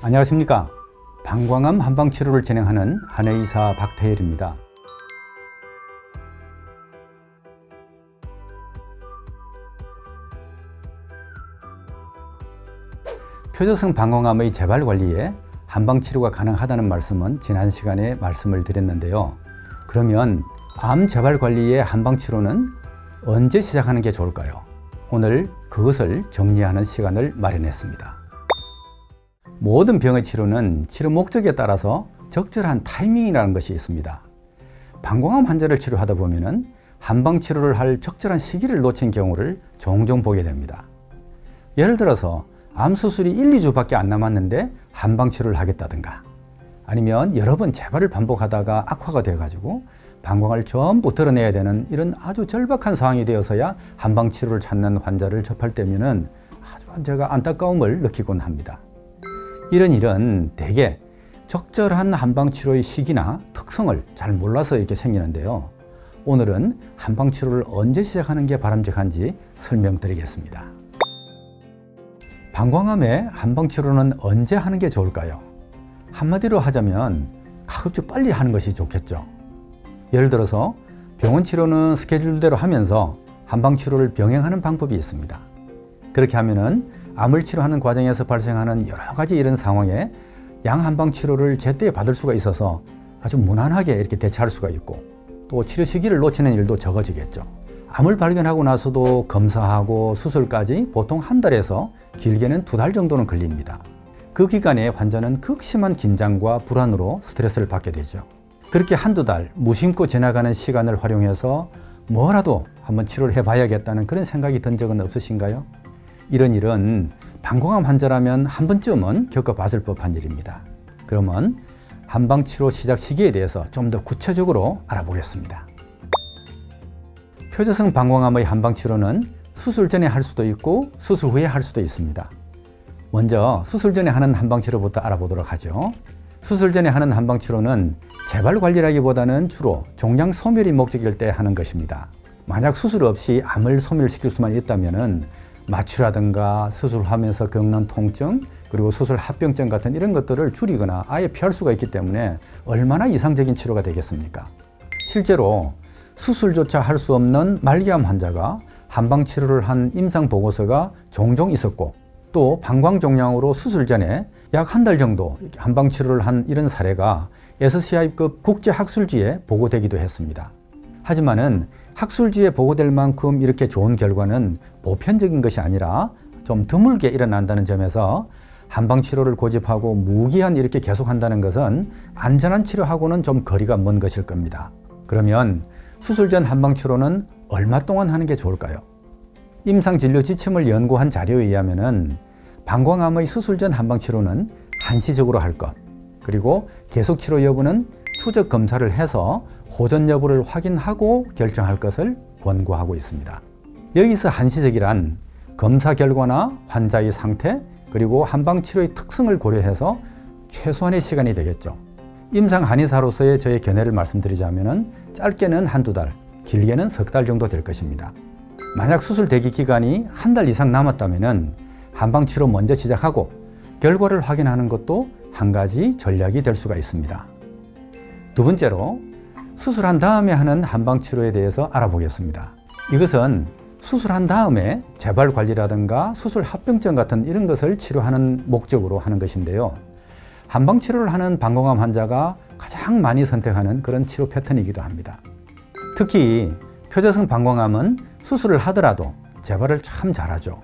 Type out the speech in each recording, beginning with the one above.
안녕하십니까. 방광암 한방치료를 진행하는 한의사 박태일입니다. 표적성 방광암의 재발 관리에 한방치료가 가능하다는 말씀은 지난 시간에 말씀을 드렸는데요. 그러면 암 재발 관리의 한방치료는 언제 시작하는 게 좋을까요? 오늘 그것을 정리하는 시간을 마련했습니다. 모든 병의 치료는 치료 목적에 따라서 적절한 타이밍이라는 것이 있습니다. 방광암 환자를 치료하다 보면 한방치료를 할 적절한 시기를 놓친 경우를 종종 보게 됩니다. 예를 들어서 암 수술이 1, 2주밖에 안 남았는데 한방치료를 하겠다든가, 아니면 여러 번 재발을 반복하다가 악화가 돼가지고 방광을 전부 드러내야 되는 이런 아주 절박한 상황이 되어서야 한방치료를 찾는 환자를 접할 때면은 아주 제가 안타까움을 느끼곤 합니다. 이런 일은 대개 적절한 한방치료의 시기나 특성을 잘 몰라서 이렇게 생기는데요. 오늘은 한방치료를 언제 시작하는 게 바람직한지 설명드리겠습니다. 방광암의 한방치료는 언제 하는 게 좋을까요? 한마디로 하자면 가급적 빨리 하는 것이 좋겠죠. 예를 들어서 병원 치료는 스케줄대로 하면서 한방치료를 병행하는 방법이 있습니다. 그렇게 하면은 암을 치료하는 과정에서 발생하는 여러 가지 이런 상황에 양한방치료를 제때 받을 수가 있어서 아주 무난하게 이렇게 대처할 수가 있고, 또 치료 시기를 놓치는 일도 적어지겠죠. 암을 발견하고 나서도 검사하고 수술까지 보통 한 달에서 길게는 2달 정도는 걸립니다. 그 기간에 환자는 극심한 긴장과 불안으로 스트레스를 받게 되죠. 그렇게 한두 달 무심코 지나가는 시간을 활용해서 뭐라도 한번 치료를 해봐야겠다는 그런 생각이 든 적은 없으신가요? 이런 일은 방광암 환자라면 한 번쯤은 겪어봤을 법한 일입니다. 그러면 한방치료 시작 시기에 대해서 좀 더 구체적으로 알아보겠습니다. 표적성 방광암의 한방치료는 수술 전에 할 수도 있고 수술 후에 할 수도 있습니다. 먼저 수술 전에 하는 한방치료부터 알아보도록 하죠. 수술 전에 하는 한방치료는 재발 관리라기보다는 주로 종양 소멸이 목적일 때 하는 것입니다. 만약 수술 없이 암을 소멸시킬 수만 있다면 마취라든가 수술하면서 겪는 통증, 그리고 수술 합병증 같은 이런 것들을 줄이거나 아예 피할 수가 있기 때문에 얼마나 이상적인 치료가 되겠습니까? 실제로 수술조차 할 수 없는 말기암 환자가 한방치료를 한 임상 보고서가 종종 있었고, 또 방광종양으로 수술 전에 약 한 달 정도 한방치료를 한 이런 사례가 SCI급 국제학술지에 보고되기도 했습니다. 하지만은 학술지에 보고될 만큼 이렇게 좋은 결과는 보편적인 것이 아니라 좀 드물게 일어난다는 점에서 한방치료를 고집하고 무기한 이렇게 계속한다는 것은 안전한 치료하고는 좀 거리가 먼 것일 겁니다. 그러면 수술 전 한방치료는 얼마 동안 하는 게 좋을까요? 임상진료 지침을 연구한 자료에 의하면 방광암의 수술 전 한방치료는 한시적으로 할 것, 그리고 계속치료 여부는 추적 검사를 해서 호전 여부를 확인하고 결정할 것을 권고하고 있습니다. 여기서 한시적이란 검사 결과나 환자의 상태, 그리고 한방치료의 특성을 고려해서 최소한의 시간이 되겠죠. 임상 한의사로서의 저의 견해를 말씀드리자면 짧게는 한두 달, 길게는 석 달 정도 될 것입니다. 만약 수술 대기 기간이 한 달 이상 남았다면 한방치료 먼저 시작하고 결과를 확인하는 것도 한 가지 전략이 될 수가 있습니다. 두 번째로 수술한 다음에 하는 한방치료에 대해서 알아보겠습니다. 이것은 수술한 다음에 재발 관리라든가 수술 합병증 같은 이런 것을 치료하는 목적으로 하는 것인데요. 한방치료를 하는 방광암 환자가 가장 많이 선택하는 그런 치료 패턴이기도 합니다. 특히 표적성 방광암은 수술을 하더라도 재발을 참 잘하죠.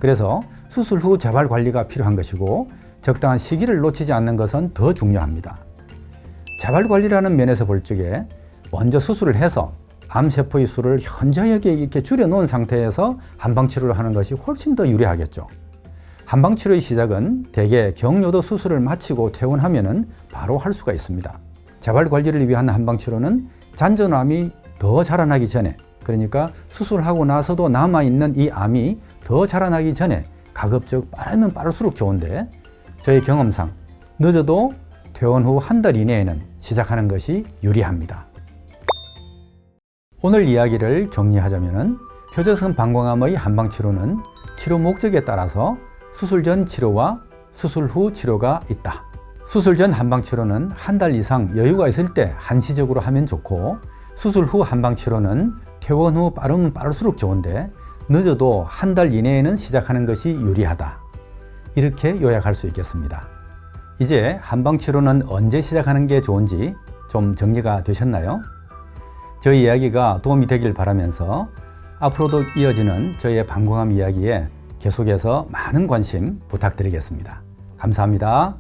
그래서 수술 후 재발 관리가 필요한 것이고, 적당한 시기를 놓치지 않는 것은 더 중요합니다. 재발 관리라는 면에서 볼 적에 먼저 수술을 해서 암세포의 수를 현저하게 이렇게 줄여놓은 상태에서 한방치료를 하는 것이 훨씬 더 유리하겠죠. 한방치료의 시작은 대개 경료도 수술을 마치고 퇴원하면 바로 할 수가 있습니다. 재발 관리를 위한 한방치료는 잔존암이 더 자라나기 전에, 그러니까 수술하고 나서도 남아있는 이 암이 더 자라나기 전에 가급적 빠르면 빠를수록 좋은데, 저의 경험상 늦어도 퇴원 후 한 달 이내에는 시작하는 것이 유리합니다. 오늘 이야기를 정리하자면 표적성 방광암의 한방치료는 치료 목적에 따라서 수술 전 치료와 수술 후 치료가 있다. 수술 전 한방치료는 한 달 이상 여유가 있을 때 한시적으로 하면 좋고, 수술 후 한방치료는 퇴원 후 빠르면 빠를수록 좋은데 늦어도 한 달 이내에는 시작하는 것이 유리하다. 이렇게 요약할 수 있겠습니다. 이제 한방치료는 언제 시작하는 게 좋은지 좀 정리가 되셨나요? 저희 이야기가 도움이 되길 바라면서 앞으로도 이어지는 저희의 방광암 이야기에 계속해서 많은 관심 부탁드리겠습니다. 감사합니다.